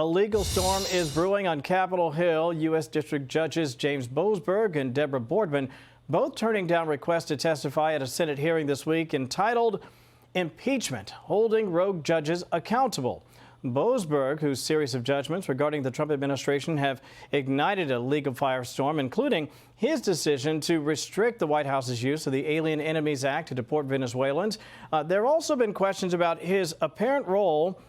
A legal storm is brewing on Capitol Hill. U.S. District Judges James Boasberg and Deborah Boardman both turning down requests to testify at a Senate hearing this week entitled Impeachment, Holding Rogue Judges Accountable. Boasberg, whose series of judgments regarding the Trump administration have ignited a legal firestorm, including his decision to restrict the White House's use of the Alien Enemies Act to deport Venezuelans. There have also been questions about his apparent role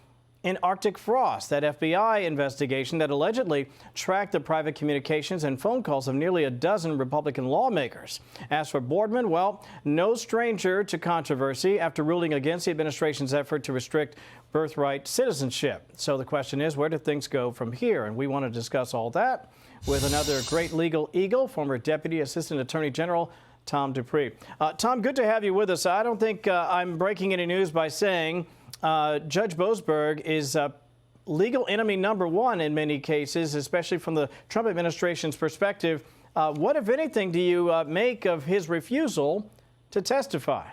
in Arctic frost, that FBI investigation that allegedly tracked the private communications and phone calls of nearly a dozen Republican lawmakers. As for Boardman, well, no stranger to controversy after ruling against the administration's effort to restrict birthright citizenship. So the question is, where do things go from here? And we want to discuss all that with another great legal eagle, former Deputy Assistant Attorney General Tom Dupree. Tom, good to have you with us. I don't think I'm breaking any news by saying Judge Boasberg is legal enemy number one in many cases, especially from the Trump administration's perspective. What, if anything, do you make of his refusal to testify?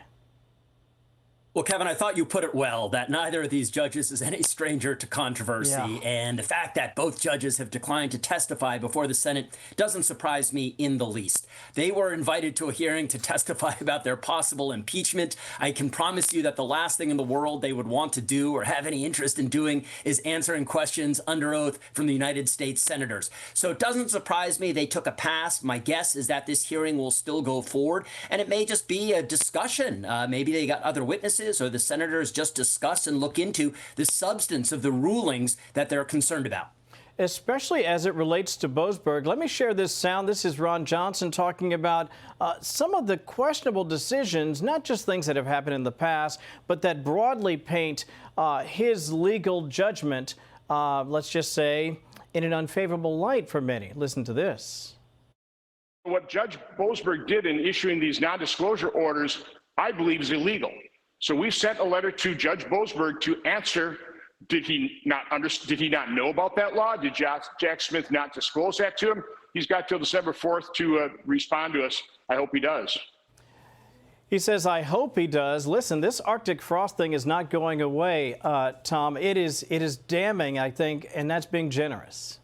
Well, Kevin, I thought you put it well, that neither of these judges is any stranger to controversy. Yeah. And the fact that both judges have declined to testify before the Senate doesn't surprise me in the least. They were invited to a hearing to testify about their possible impeachment. I can promise you that the last thing in the world they would want to do or have any interest in doing is answering questions under oath from the United States senators. So it doesn't surprise me they took a pass. My guess is that this hearing will still go forward, and it may just be a discussion. Maybe they got other witnesses, or the senators just discuss and look into the substance of the rulings that they're concerned about. Especially as it relates to Boasberg. Let me share this sound. This is Ron Johnson talking about some of the questionable decisions, not just things that have happened in the past, but that broadly paint his legal judgment, let's just say, in an unfavorable light for many. Listen to this. What Judge Boasberg did in issuing these non-disclosure orders, I believe, is illegal. So we sent a letter to Judge Boasberg to answer, did he not know about that law? Did Jack Smith not disclose that to him? He's got till December 4th to respond to us. I hope he does. He says, I hope he does. Listen, this Arctic frost thing is not going away, Tom. It is damning, I think, and that's being generous.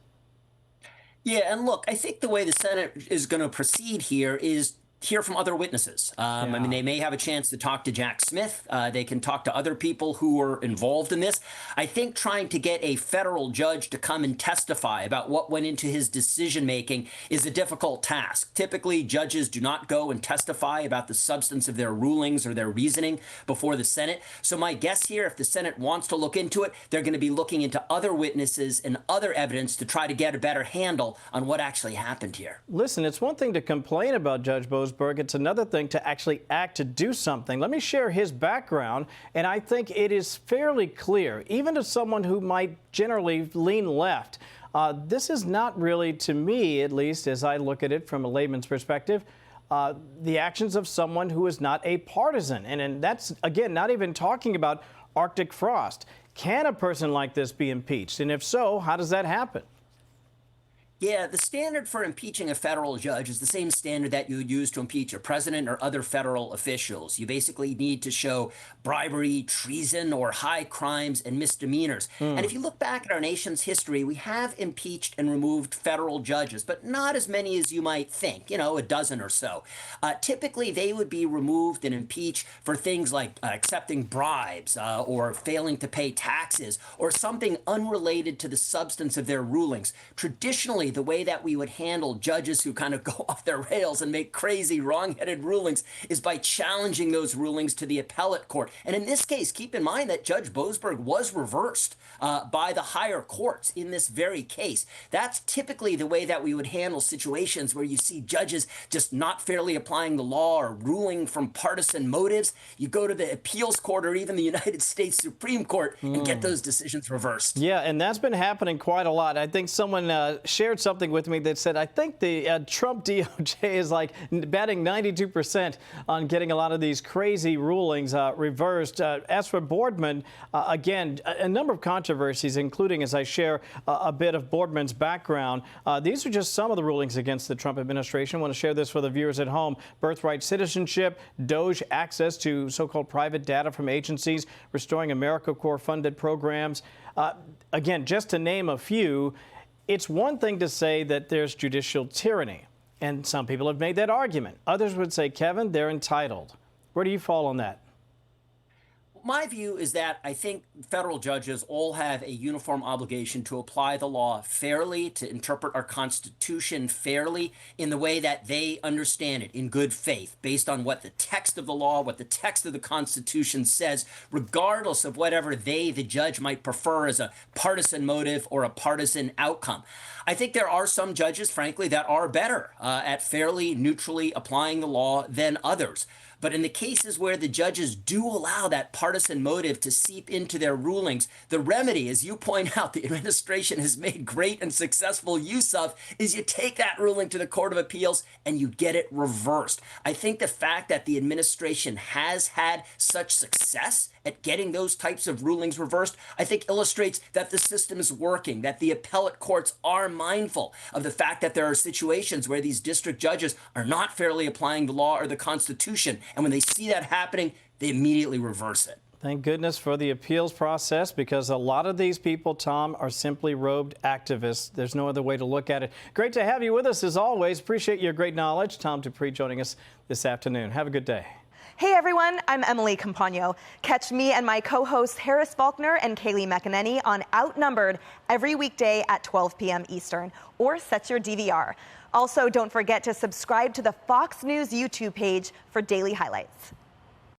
Yeah, and look, I think the way the Senate is going to proceed here is hear from other witnesses. I mean, they may have a chance to talk to Jack Smith. They can talk to other people who were involved in this. I think trying to get a federal judge to come and testify about what went into his decision-making is a difficult task. Typically, judges do not go and testify about the substance of their rulings or their reasoning before the Senate. So my guess here, if the Senate wants to look into it, they're going to be looking into other witnesses and other evidence to try to get a better handle on what actually happened here. Listen, it's one thing to complain about Judge Boasberg. It's another thing to actually act to do something. Let me share his background, and I think it is fairly clear, even to someone who might generally lean left. This is not really, to me at least, as I look at it from a layman's perspective, the actions of someone who is not a partisan. And that's, again, not even talking about Arctic frost. Can a person like this be impeached? And if so, how does that happen? Yeah, the standard for impeaching a federal judge is the same standard that you would use to impeach a president or other federal officials. You basically need to show bribery, treason, or high crimes and misdemeanors. And if you look back at our nation's history, we have impeached and removed federal judges, but not as many as you might think, a dozen or so. Typically, they would be removed and impeached for things like accepting bribes or failing to pay taxes or something unrelated to the substance of their rulings. Traditionally, the way that we would handle judges who kind of go off their rails and make crazy wrong-headed rulings is by challenging those rulings to the appellate court. And in this case, keep in mind that Judge Boasberg was reversed by the higher courts in this very case. That's typically the way that we would handle situations where you see judges just not fairly applying the law or ruling from partisan motives. You go to the appeals court or even the United States Supreme Court and get those decisions reversed. Yeah, and that's been happening quite a lot. I think someone shared something with me that said, I think the Trump DOJ is like batting 92% on getting a lot of these crazy rulings reversed. As for Boardman, again, a number of controversies, including, as I share a bit of Boardman's background. These are just some of the rulings against the Trump administration. I want to share this for the viewers at home. Birthright citizenship, DOJ access to so-called private data from agencies, restoring AmeriCorps funded programs. Again, just to name a few, it's one thing to say that there's judicial tyranny, and some people have made that argument. Others would say, Kevin, they're entitled. Where do you fall on that? My view is that I think federal judges all have a uniform obligation to apply the law fairly, to interpret our Constitution fairly in the way that they understand it, in good faith, based on what the text of the law, what the text of the Constitution says, regardless of whatever they, the judge, might prefer as a partisan motive or a partisan outcome. I think there are some judges, frankly, that are better at fairly, neutrally applying the law than others. But in the cases where the judges do allow that partisan motive to seep into their rulings, the remedy, as you point out, the administration has made great and successful use of, is you take that ruling to the Court of Appeals and you get it reversed. I think the fact that the administration has had such success at getting those types of rulings reversed, I think illustrates that the system is working, that the appellate courts are mindful of the fact that there are situations where these district judges are not fairly applying the law or the Constitution. And when they see that happening, they immediately reverse it. Thank goodness for the appeals process, because a lot of these people, Tom, are simply robed activists. There's no other way to look at it. Great to have you with us as always. Appreciate your great knowledge. Tom Dupree joining us this afternoon. Have a good day. Hey everyone, I'm Emily Campagno. Catch me and my co-hosts Harris Faulkner and Kaylee McEnany on Outnumbered every weekday at 12 p.m. Eastern, or set your DVR. Also, don't forget to subscribe to the Fox News YouTube page for daily highlights.